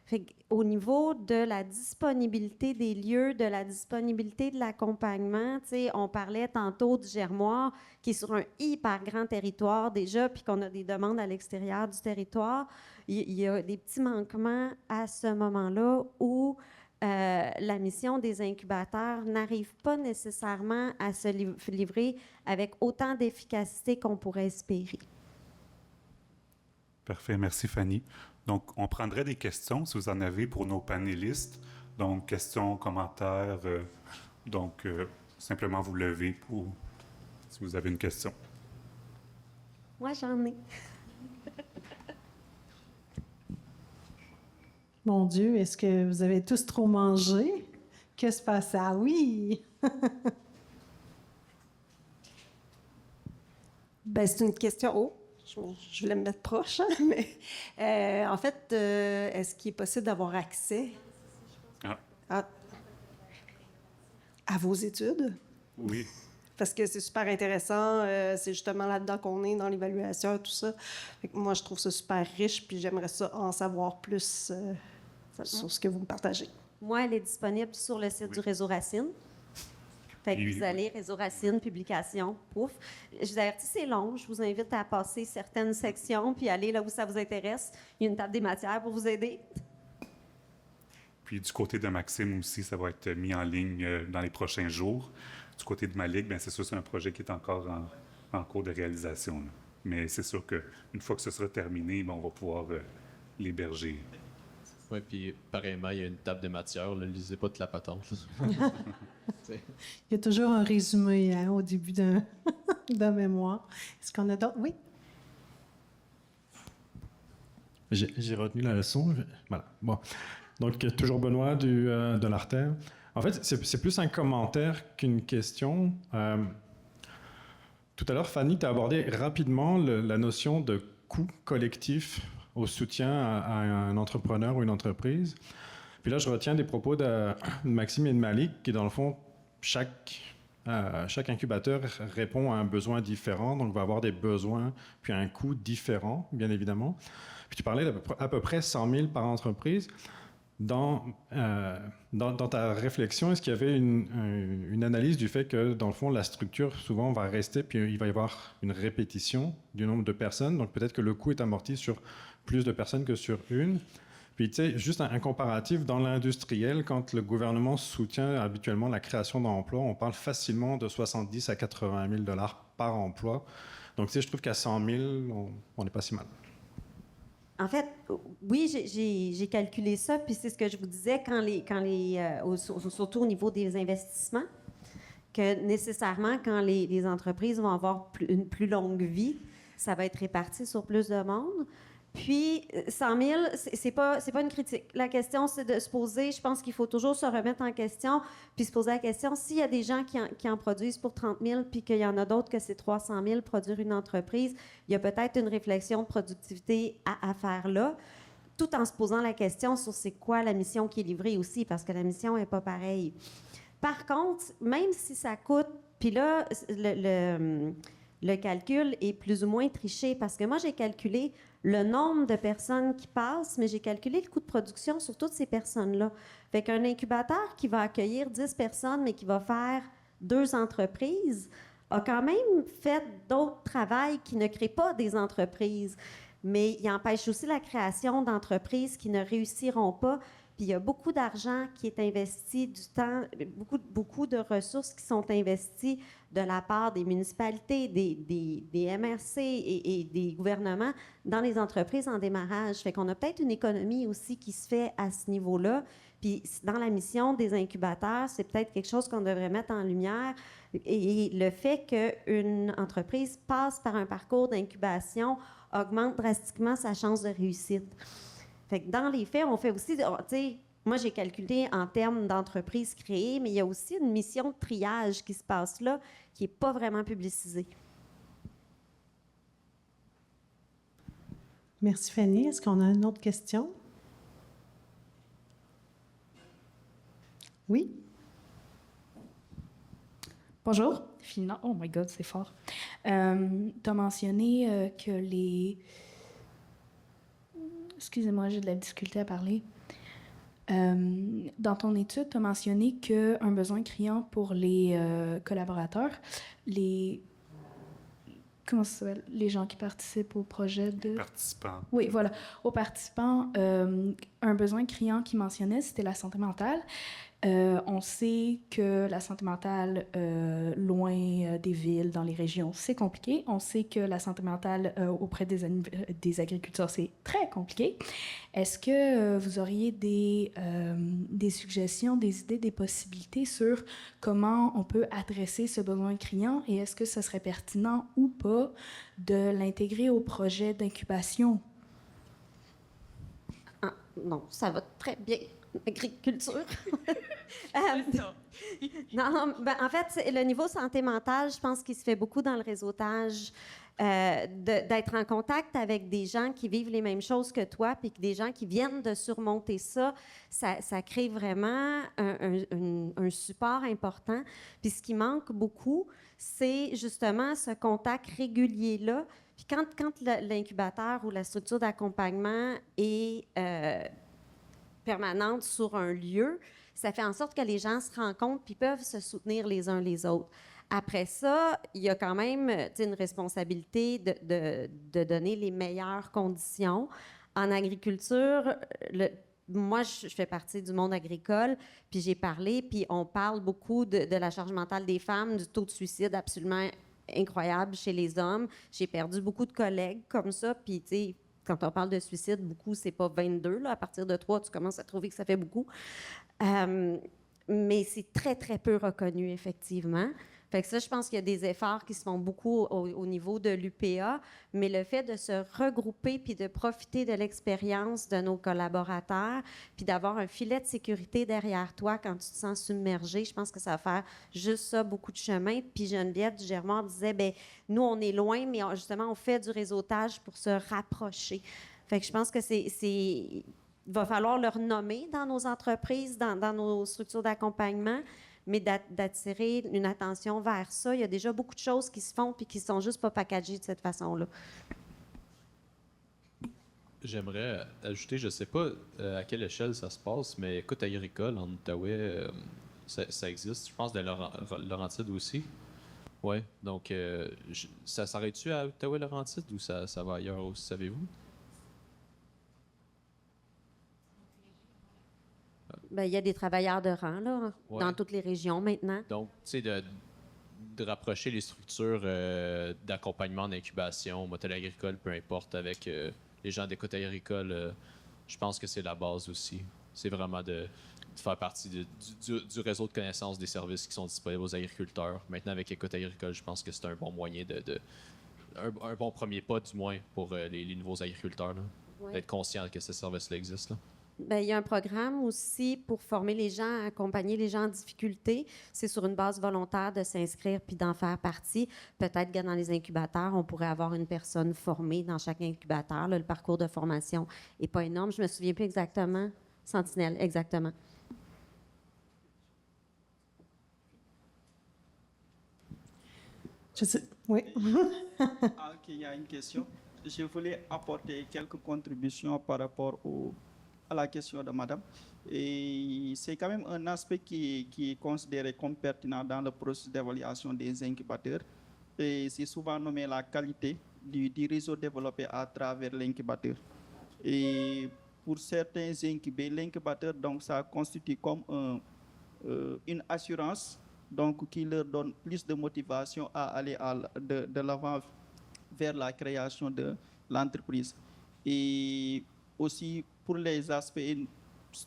Fait qu'au niveau de la disponibilité des lieux, de la disponibilité de l'accompagnement, on parlait tantôt du Germoir, qui est sur un hyper grand territoire déjà, puis qu'on a des demandes à l'extérieur du territoire. Il y a des petits manquements à ce moment-là où la mission des incubateurs n'arrive pas nécessairement à se livrer avec autant d'efficacité qu'on pourrait espérer. Parfait. Merci, Fanny. Donc, on prendrait des questions, si vous en avez, pour nos panélistes. Donc, questions, commentaires. Simplement vous levez si vous avez une question. Moi, j'en ai. Mon Dieu, est-ce que vous avez tous trop mangé? Que se passe? Ah oui! Ben, c'est une question... Oh, je voulais me mettre proche, hein, mais en fait, est-ce qu'il est possible d'avoir accès à vos études? Oui. Parce que c'est super intéressant, c'est justement là-dedans qu'on est, dans l'évaluation et tout ça. Fait que moi, je trouve ça super riche, puis j'aimerais ça en savoir plus sur ce que vous me partagez. Moi, elle est disponible sur le site du Réseau Racine. Fait que Oui, vous allez, réseau Racine, publication, pouf. Je vous avertis, c'est long. Je vous invite à passer certaines sections puis aller là où ça vous intéresse. Il y a une table des matières pour vous aider. Puis du côté de Maxime aussi, ça va être mis en ligne dans les prochains jours. Du côté de Malik, bien, c'est sûr, c'est un projet qui est encore en cours de réalisation, là. Mais c'est sûr qu'une fois que ce sera terminé, bien, on va pouvoir l'héberger. Oui, puis pareillement, il y a une table de matière. Ne lisez pas toute la patente. Là. Il y a toujours un résumé hein, au début d'un mémoire. Est-ce qu'on a d'autres? Oui? J'ai retenu la leçon. Voilà. Bon. Donc, toujours Benoît de l'Artère. En fait, c'est plus un commentaire qu'une question. Tout à l'heure, Fanny, tu as abordé rapidement la notion de coût collectif au soutien à un entrepreneur ou une entreprise. Puis là, je retiens des propos de Maxime et de Malik, qui, dans le fond, chaque incubateur répond à un besoin différent, donc va avoir des besoins, puis un coût différent, bien évidemment. Puis tu parlais d'à peu près 100 000 par entreprise. Dans ta réflexion, est-ce qu'il y avait une analyse du fait que, dans le fond, la structure, souvent, va rester, puis il va y avoir une répétition du nombre de personnes, donc peut-être que le coût est amorti sur plus de personnes que sur une. Puis, tu sais, juste un comparatif, dans l'industriel, quand le gouvernement soutient habituellement la création d'emplois, on parle facilement de 70 à 80 000 $ par emploi. Donc, tu sais, je trouve qu'à 100 000, on n'est pas si mal. En fait, oui, j'ai calculé ça, puis c'est ce que je vous disais surtout au niveau des investissements, que nécessairement, quand les entreprises vont avoir une plus longue vie, ça va être réparti sur plus de monde. Puis, 100 000, c'est pas une critique. La question, c'est de se poser, je pense qu'il faut toujours se remettre en question, puis se poser la question, s'il y a des gens qui en produisent pour 30 000, puis qu'il y en a d'autres que c'est 300 000 produire une entreprise, il y a peut-être une réflexion de productivité à faire là, tout en se posant la question sur c'est quoi la mission qui est livrée aussi, parce que la mission n'est pas pareille. Par contre, même si ça coûte, puis là, le calcul est plus ou moins triché, parce que moi, j'ai calculé le nombre de personnes qui passent, mais j'ai calculé le coût de production sur toutes ces personnes-là. Fait qu'un incubateur qui va accueillir 10 personnes, mais qui va faire 2 entreprises, a quand même fait d'autres travails qui ne créent pas des entreprises. Mais il empêche aussi la création d'entreprises qui ne réussiront pas. Puis il y a beaucoup d'argent qui est investi, du temps, beaucoup de ressources qui sont investies de la part des municipalités, des MRC et des gouvernements dans les entreprises en démarrage. Fait qu'on a peut-être une économie aussi qui se fait à ce niveau-là. Puis dans la mission des incubateurs, c'est peut-être quelque chose qu'on devrait mettre en lumière. Et le fait qu'une entreprise passe par un parcours d'incubation augmente drastiquement sa chance de réussite. Fait que dans les faits, on fait aussi, tu sais, moi j'ai calculé en termes d'entreprises créées, mais il y a aussi une mission de triage qui se passe là, qui n'est pas vraiment publicisée. Merci Fanny. Est-ce qu'on a une autre question? Oui? Bonjour. Oh my God, c'est fort. Tu as mentionné que les... Excusez-moi, j'ai de la difficulté à parler. Dans ton étude, tu as mentionné qu'un besoin criant pour les collaborateurs, comment ça s'appelle? Les gens qui participent au projet de... Participants. Oui, voilà. Aux participants, un besoin criant qu'ils mentionnaient, c'était la santé mentale. On sait que la santé mentale, loin des villes, dans les régions, c'est compliqué. On sait que la santé mentale auprès des agriculteurs, c'est très compliqué. Est-ce que vous auriez des suggestions, des idées, des possibilités sur comment on peut adresser ce besoin criant et est-ce que ce serait pertinent ou pas de l'intégrer au projet d'incubation? Ah, non, ça va très bien. Agriculture. Non, ben, en fait, le niveau santé mentale, je pense qu'il se fait beaucoup dans le réseautage, d'être en contact avec des gens qui vivent les mêmes choses que toi, puis des gens qui viennent de surmonter ça, ça crée vraiment un support important. Puis ce qui manque beaucoup, c'est justement ce contact régulier-là. Puis quand l'incubateur ou la structure d'accompagnement est permanente sur un lieu, ça fait en sorte que les gens se rencontrent puis peuvent se soutenir les uns les autres. Après ça, il y a quand même une responsabilité de donner les meilleures conditions. En agriculture, moi, je fais partie du monde agricole, puis j'ai parlé, puis on parle beaucoup de la charge mentale des femmes, du taux de suicide absolument incroyable chez les hommes. J'ai perdu beaucoup de collègues comme ça, puis tu sais, quand on parle de suicide, beaucoup, c'est pas 22, là. À partir de 3, tu commences à trouver que ça fait beaucoup. Mais c'est très, très peu reconnu, effectivement. Fait que ça, je pense qu'il y a des efforts qui se font beaucoup au niveau de l'UPA, mais le fait de se regrouper puis de profiter de l'expérience de nos collaborateurs puis d'avoir un filet de sécurité derrière toi quand tu te sens submergé, je pense que ça va faire juste ça, beaucoup de chemin. Puis Geneviève du Germois disait, bien, nous, on est loin, mais justement, on fait du réseautage pour se rapprocher. Fait que je pense que il va falloir le renommer dans nos entreprises, dans nos structures d'accompagnement, mais d'attirer une attention vers ça. Il y a déjà beaucoup de choses qui se font puis qui ne sont juste pas packagées de cette façon-là. J'aimerais ajouter, je ne sais pas à quelle échelle ça se passe, mais écoute agricole en Outaouais, ça existe. Je pense de Laurentide aussi. Oui, donc ça s'arrête-tu à Outaouais-Laurentide ou ça va ailleurs aussi, savez-vous? Bien, il y a des travailleurs de rang là, dans toutes les régions maintenant. Donc, tu sais, de rapprocher les structures d'accompagnement, d'incubation, modèle agricole, peu importe, avec les gens d'écoute agricole, je pense que c'est la base aussi. C'est vraiment de faire partie du réseau de connaissances des services qui sont disponibles aux agriculteurs. Maintenant, avec écoute agricole, je pense que c'est un bon moyen un bon premier pas, du moins, pour les nouveaux agriculteurs, d'être conscients que ce service-là existe. Là. Bien, il y a un programme aussi pour former les gens, accompagner les gens en difficulté. C'est sur une base volontaire de s'inscrire puis d'en faire partie. Peut-être que dans les incubateurs, on pourrait avoir une personne formée dans chaque incubateur. Là, le parcours de formation n'est pas énorme. Je ne me souviens plus exactement. Sentinelle, exactement. Oui. OK, il y a une question. Je voulais apporter quelques contributions par rapport à la question de madame. Et c'est quand même un aspect qui est considéré comme pertinent dans le processus d'évaluation des incubateurs. Et c'est souvent nommé la qualité du réseau développé à travers l'incubateur. Et pour certains incubés, l'incubateur, donc, ça constitue comme une assurance donc, qui leur donne plus de motivation à aller de l'avant vers la création de l'entreprise. Et aussi, pour les aspects,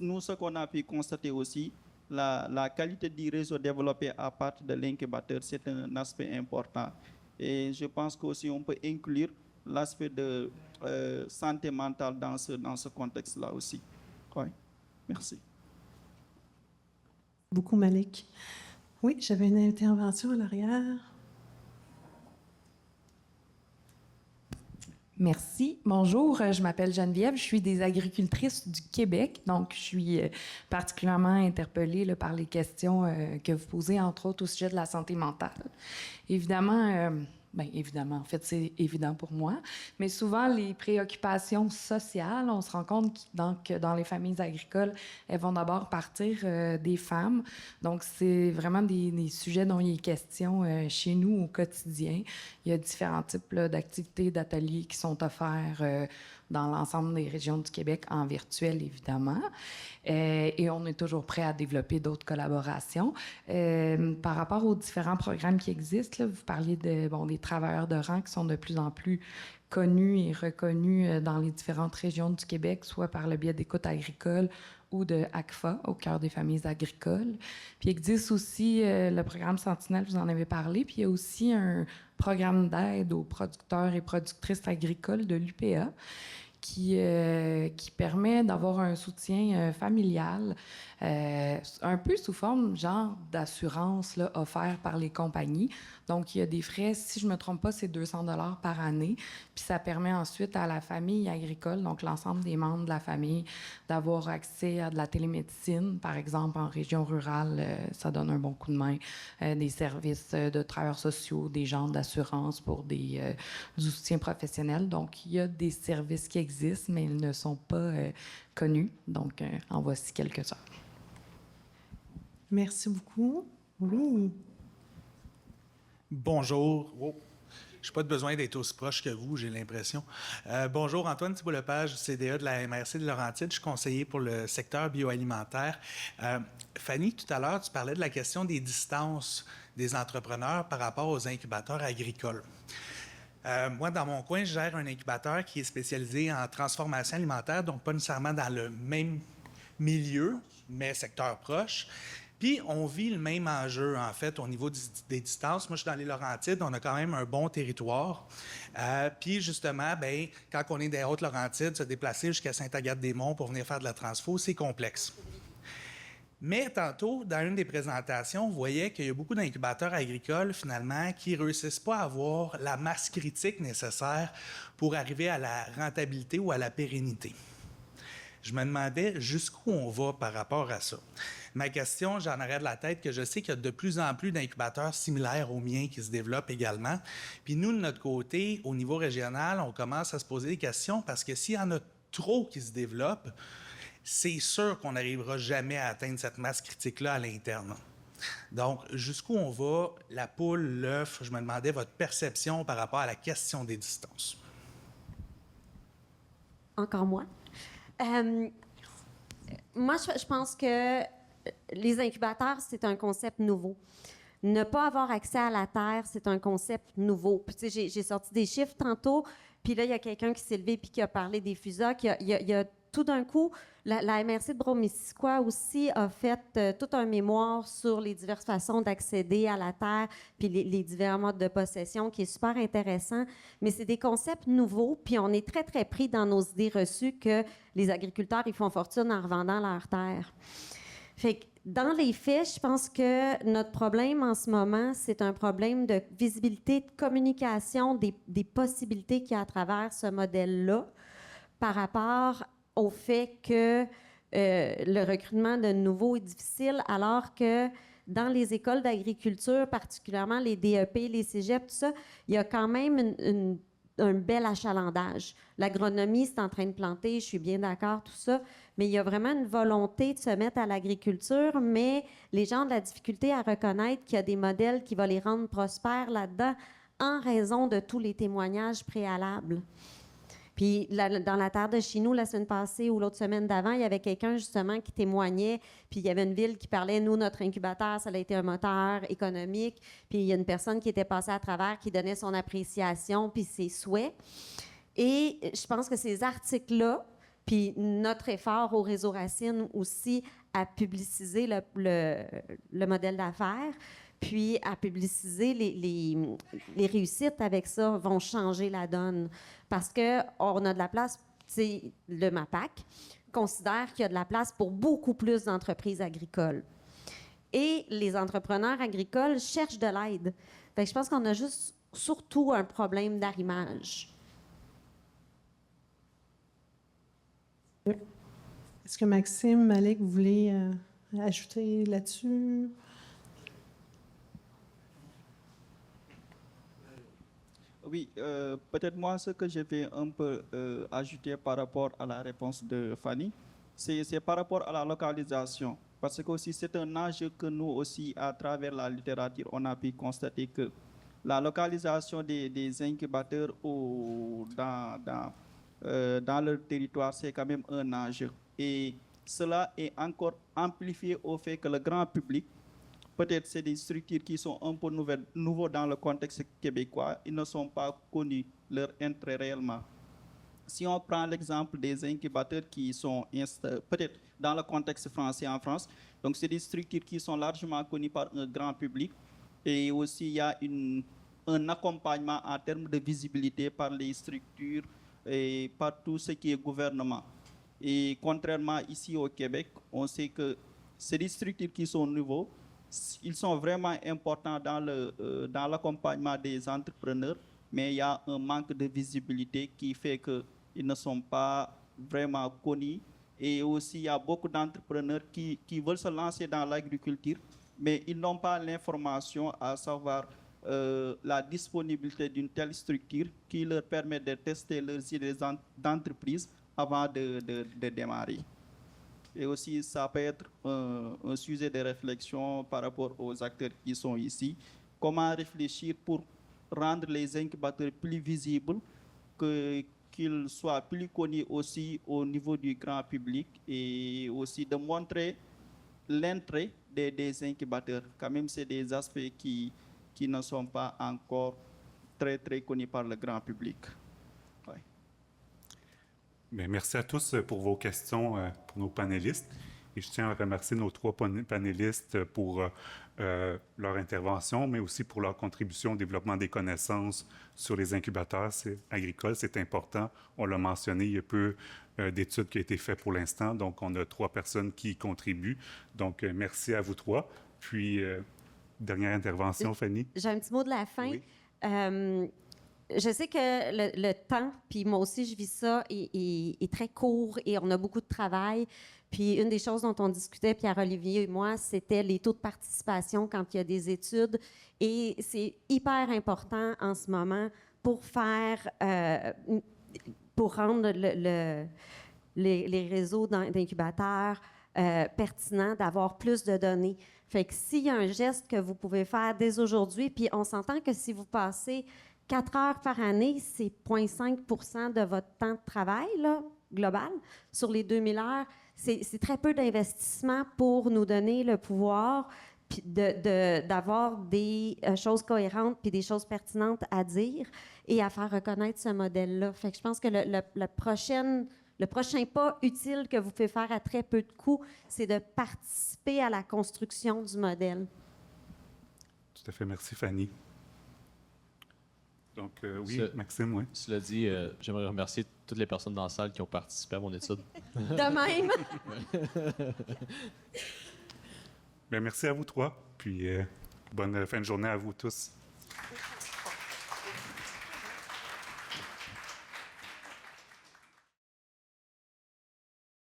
nous, ce qu'on a pu constater aussi, la qualité du réseau développé à partir de l'incubateur, c'est un aspect important. Et je pense qu'aussi, on peut inclure l'aspect de santé mentale dans ce contexte-là aussi. Oui, merci. Beaucoup, Malik. Oui, j'avais une intervention à l'arrière. Merci. Bonjour, je m'appelle Geneviève, je suis des agricultrices du Québec, donc je suis particulièrement interpellée là, par les questions que vous posez, entre autres au sujet de la santé mentale. Évidemment, en fait, c'est évident pour moi, mais souvent, les préoccupations sociales, on se rend compte que dans les familles agricoles, elles vont d'abord partir des femmes. Donc, c'est vraiment des sujets dont il est question chez nous au quotidien. Il y a différents types d'activités, d'ateliers qui sont offerts dans l'ensemble des régions du Québec, en virtuel, évidemment. Et on est toujours prêt à développer d'autres collaborations. Par rapport aux différents programmes qui existent, là, vous parliez des travailleurs de rang qui sont de plus en plus connus et reconnus dans les différentes régions du Québec, soit par le biais d'écoute agricole ou de ACFA, au cœur des familles agricoles. Puis il existe aussi le programme Sentinelle, vous en avez parlé, puis il y a aussi un programme d'aide aux producteurs et productrices agricoles de l'UPA qui permet d'avoir un soutien familial, un peu sous forme genre d'assurance là, offert par les compagnies. Donc, il y a des frais, si je ne me trompe pas, c'est 200 $ par année. Puis ça permet ensuite à la famille agricole, donc l'ensemble des membres de la famille, d'avoir accès à de la télémédecine. Par exemple, en région rurale, ça donne un bon coup de main. Des services de travailleurs sociaux, des gens d'assurance pour du soutien professionnel. Donc, il y a des services qui existent, mais ils ne sont pas connus. Donc, en voici quelques-uns. Merci beaucoup. Oui. Bonjour. Oh. Je n'ai pas besoin d'être aussi proche que vous, j'ai l'impression. Bonjour, Antoine Thibault-Lepage, CDA de la MRC de Laurentides. Je suis conseiller pour le secteur bioalimentaire. Fanny, tout à l'heure, tu parlais de la question des distances des entrepreneurs par rapport aux incubateurs agricoles. Moi, dans mon coin, je gère un incubateur qui est spécialisé en transformation alimentaire, donc pas nécessairement dans le même milieu, mais secteur proche. Puis, on vit le même enjeu, en fait, au niveau des distances. Moi, je suis dans les Laurentides, on a quand même un bon territoire. Puis, justement, bien, quand on est des Hautes-Laurentides, se déplacer jusqu'à Sainte-Agathe-des-Monts pour venir faire de la transfo, c'est complexe. Mais tantôt, dans une des présentations, on voyait qu'il y a beaucoup d'incubateurs agricoles, finalement, qui ne réussissent pas à avoir la masse critique nécessaire pour arriver à la rentabilité ou à la pérennité. Je me demandais jusqu'où on va par rapport à ça. Ma question, j'en aurais de la tête que je sais qu'il y a de plus en plus d'incubateurs similaires aux miens qui se développent également. Puis nous, de notre côté, au niveau régional, on commence à se poser des questions parce que s'il y en a trop qui se développent, c'est sûr qu'on n'arrivera jamais à atteindre cette masse critique-là à l'interne. Donc, jusqu'où on va, la poule, l'œuf, je me demandais votre perception par rapport à la question des distances. Encore moi. Moi, je pense que les incubateurs, c'est un concept nouveau. Ne pas avoir accès à la terre, c'est un concept nouveau. Puis, tu sais, j'ai sorti des chiffres tantôt, puis là, il y a quelqu'un qui s'est levé puis qui a parlé des FUSAC. Il y a tout d'un coup, la MRC de Brome-Missisquoi aussi a fait tout un mémoire sur les diverses façons d'accéder à la terre puis les divers modes de possession qui est super intéressant. Mais c'est des concepts nouveaux, puis on est très, très pris dans nos idées reçues que les agriculteurs, ils font fortune en revendant leur terre. Fait que dans les faits, je pense que notre problème en ce moment, c'est un problème de visibilité, de communication des possibilités qu'il y a à travers ce modèle-là par rapport au fait que le recrutement de nouveaux est difficile, alors que dans les écoles d'agriculture, particulièrement les DEP, les cégeps, tout ça, il y a quand même un bel achalandage. L'agronomie, c'est en train de planter, je suis bien d'accord, tout ça, mais il y a vraiment une volonté de se mettre à l'agriculture, mais les gens ont de la difficulté à reconnaître qu'il y a des modèles qui vont les rendre prospères là-dedans en raison de tous les témoignages préalables. Puis dans la terre de chez nous, la semaine passée ou l'autre semaine d'avant, il y avait quelqu'un justement qui témoignait, puis il y avait une ville qui parlait, nous, notre incubateur, ça a été un moteur économique, puis il y a une personne qui était passée à travers, qui donnait son appréciation, puis ses souhaits. Et je pense que ces articles-là, puis notre effort au Réseau Racine aussi à publiciser le modèle d'affaires, puis à publiciser les réussites avec ça, vont changer la donne. Parce qu'on a de la place, tu sais, le MAPAC considère qu'il y a de la place pour beaucoup plus d'entreprises agricoles. Et les entrepreneurs agricoles cherchent de l'aide. Fait que je pense qu'on a juste surtout un problème d'arrimage. Est-ce que Maxime, Malik, vous voulez ajouter là-dessus? Oui, peut-être moi, ce que je vais un peu ajouter par rapport à la réponse de Fanny, c'est par rapport à la localisation. Parce que aussi c'est un enjeu que nous aussi, à travers la littérature, on a pu constater que la localisation des incubateurs dans leur territoire, c'est quand même un enjeu. Et cela est encore amplifié au fait que le grand public, peut-être c'est des structures qui sont un peu nouveaux dans le contexte québécois, ils ne sont pas connus leur intérêt réellement. Si on prend l'exemple des incubateurs qui sont peut-être dans le contexte français en France, donc c'est des structures qui sont largement connues par un grand public et aussi il y a un accompagnement en termes de visibilité par les structures et par tout ce qui est gouvernement. Et contrairement ici au Québec, on sait que c'est des structures qui sont nouveaux. Ils sont vraiment importants dans l'accompagnement des entrepreneurs, mais il y a un manque de visibilité qui fait qu'ils ne sont pas vraiment connus. Et aussi, il y a beaucoup d'entrepreneurs qui veulent se lancer dans l'agriculture, mais ils n'ont pas l'information, à savoir la disponibilité d'une telle structure qui leur permet de tester leurs idées d'entreprise avant de démarrer. Et aussi, ça peut être un sujet de réflexion par rapport aux acteurs qui sont ici. Comment réfléchir pour rendre les incubateurs plus visibles, qu'ils soient plus connus aussi au niveau du grand public et aussi de montrer l'entrée des incubateurs. Quand même, c'est des aspects qui ne sont pas encore très, très connus par le grand public. Ouais. Bien, merci à tous pour vos questions pour nos panélistes. Et je tiens à remercier nos 3 panélistes pour leur intervention, mais aussi pour leur contribution au développement des connaissances sur les incubateurs agricoles. C'est important. On l'a mentionné, il y a peu d'études qui ont été faites pour l'instant. Donc, on a 3 personnes qui y contribuent. Donc, merci à vous 3. Puis, dernière intervention, Fanny. J'ai un petit mot de la fin. Oui. Je sais que le temps, puis moi aussi je vis ça, est très court et on a beaucoup de travail. Puis une des choses dont on discutait, Pierre-Olivier et moi, c'était les taux de participation quand il y a des études. Et c'est hyper important en ce moment pour faire, pour rendre les réseaux d'incubateurs pertinents, d'avoir plus de données. Fait que s'il y a un geste que vous pouvez faire dès aujourd'hui, puis on s'entend que si vous passez 4 heures par année, c'est 0,5 % de votre temps de travail là, global sur les 2000 heures. C'est très peu d'investissement pour nous donner le pouvoir puis d'avoir des choses cohérentes puis des choses pertinentes à dire et à faire reconnaître ce modèle-là. Fait que je pense que le prochain pas utile que vous pouvez faire à très peu de coûts, c'est de participer à la construction du modèle. Tout à fait. Merci, Fanny. Donc, oui, Maxime, oui. Cela dit, j'aimerais remercier toutes les personnes dans la salle qui ont participé à mon étude. De même. Bien, merci à vous 3. Puis, bonne fin de journée à vous tous.